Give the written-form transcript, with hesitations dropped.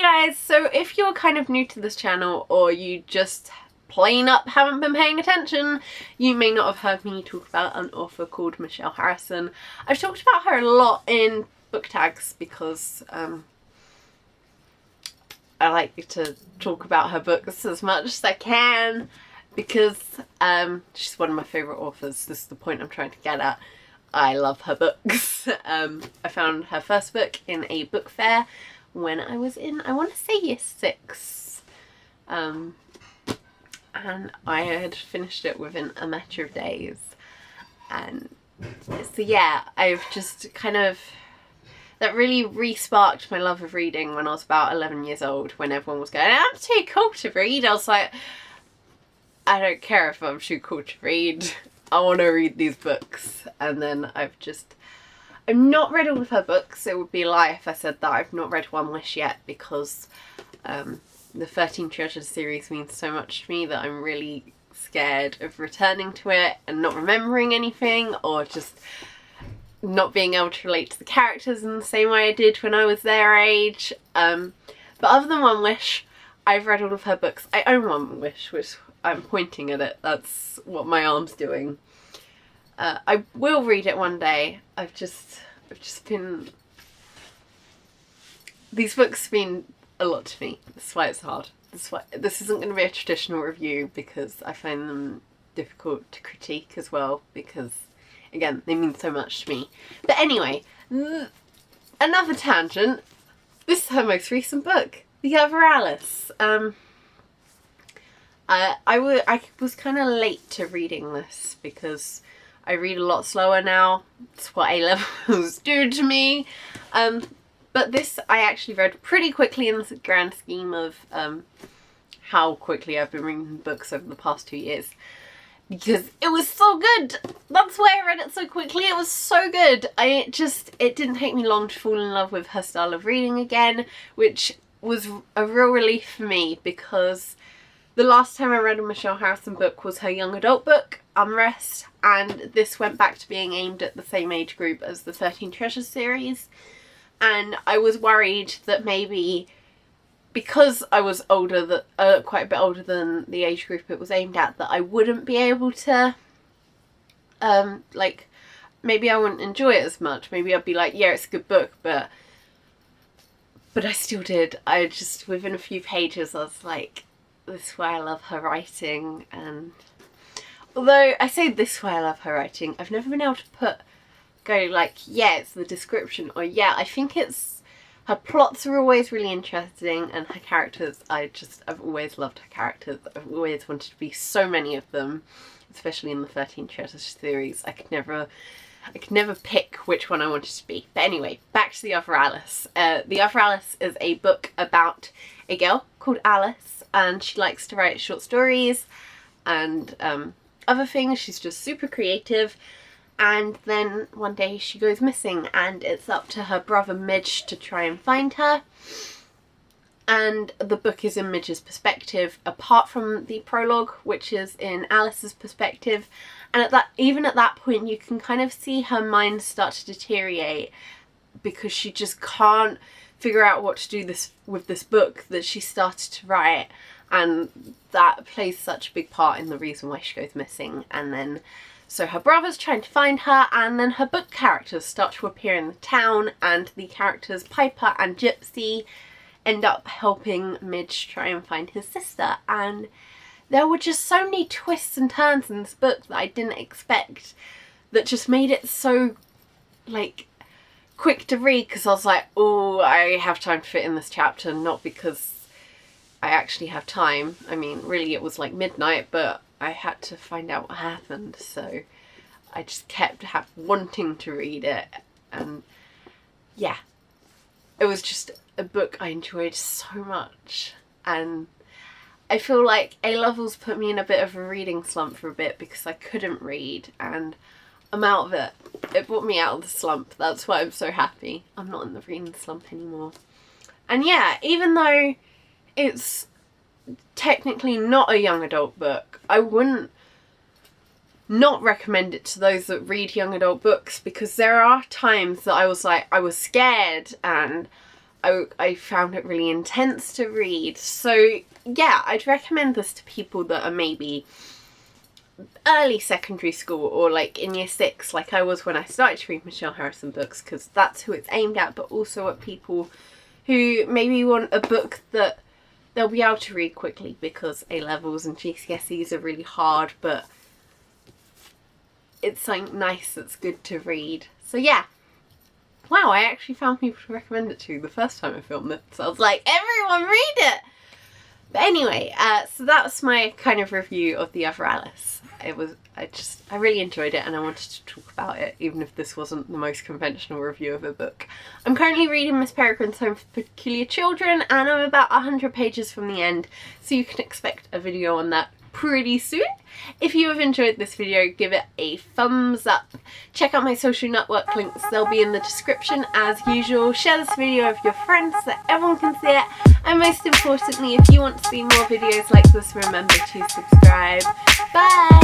guys, so if you're kind of new to this channel or you just plain up haven't been paying attention, you may not have heard me talk about an author called Michelle Harrison. I've talked about her a lot in book tags because I like to talk about her books as much as I can because she's one of my favourite authors. This is the point I'm trying to get at. I love her books. I found her first book in a book fair when I was in, I want to say year 6. And I had finished it within a matter of days. And so yeah, I've just kind of, that really re-sparked my love of reading when I was about 11 years old, when everyone was going, I'm too cool to read. I was like, I don't care if I'm too cool to read. I want to read these books. And then I've not read all of her books. It would be a lie if I said that I've not read One Wish yet, because the 13 Treasures series means so much to me that I'm really scared of returning to it and not remembering anything, or just not being able to relate to the characters in the same way I did when I was their age. But other than One Wish, I've read all of her books. I own One Wish, which I'm pointing at it. That's what my arm's doing. I will read it one day. I've just been... These books have been a lot to me. That's why it's hard. This isn't going to be a traditional review because I find them difficult to critique as well because, again, they mean so much to me. But anyway, another tangent. This is her most recent book, The Other Alice. I was kind of late to reading this because I read a lot slower now. It's what A-levels do to me. But this I actually read pretty quickly in the grand scheme of how quickly I've been reading books over the past 2 years. Because it was so good! That's why I read it so quickly. It was so good. It didn't take me long to fall in love with her style of reading again, which was a real relief for me because the last time I read a Michelle Harrison book was her young adult book, Unrest, and this went back to being aimed at the same age group as the 13 Treasures series. And I was worried that maybe because I was older, quite a bit older than the age group it was aimed at, that I wouldn't be able to, like, maybe I wouldn't enjoy it as much. Maybe I'd be like, yeah, it's a good book, but I still did. I just, within a few pages, I was like, this is why I love her writing. And although I say this is why I love her writing, I've never been able to go like, yeah, it's the description, or yeah, I think it's, her plots are always really interesting, and her characters, I've always loved her characters. I've always wanted to be so many of them, especially in the 13 Treasures series. I could never pick which one I wanted to be. But anyway, back to The Other Alice. The Other Alice is a book about a girl called Alice, and she likes to write short stories and other things. She's just super creative. And then one day she goes missing, and it's up to her brother Midge to try and find her. And the book is in Midge's perspective, apart from the prologue, which is in Alice's perspective. And even at that point, you can kind of see her mind start to deteriorate because she just can't figure out what to do with this book that she started to write. And that plays such a big part in the reason why she goes missing. And then so her brother's trying to find her, and then her book characters start to appear in the town, and the characters Piper and Gypsy end up helping Midge try and find his sister. And there were just so many twists and turns in this book that I didn't expect, that just made it so, like, quick to read, because I was like, oh, I have time to fit in this chapter, not because I actually have time. I mean, really it was like midnight, but I had to find out what happened, so I just kept wanting to read it. And yeah, it was just a book I enjoyed so much, and I feel like A-levels put me in a bit of a reading slump for a bit because I couldn't read, and I'm out of it. It brought me out of the slump. That's why I'm so happy. I'm not in the reading slump anymore. And yeah, even though it's technically not a young adult book, I wouldn't not recommend it to those that read young adult books, because there are times that I was like, I was scared and I found it really intense to read. So yeah, I'd recommend this to people that are maybe early secondary school or like in year 6, like I was when I started to read Michelle Harrison books, because that's who it's aimed at, but also at people who maybe want a book that they'll be able to read quickly, because A-levels and GCSEs are really hard, but it's something nice that's good to read. So yeah. Wow, I actually found people to recommend it to the first time I filmed it, so I was like, everyone read it! But anyway, so that's my kind of review of The Other Alice. I really enjoyed it, and I wanted to talk about it, even if this wasn't the most conventional review of a book. I'm currently reading Miss Peregrine's Home for Peculiar Children, and I'm about 100 pages from the end, so you can expect a video on that pretty soon. If you have enjoyed this video, give it a thumbs up. Check out my social network links, they'll be in the description as usual. Share this video with your friends so everyone can see it. And most importantly, if you want to see more videos like this, remember to subscribe. Bye!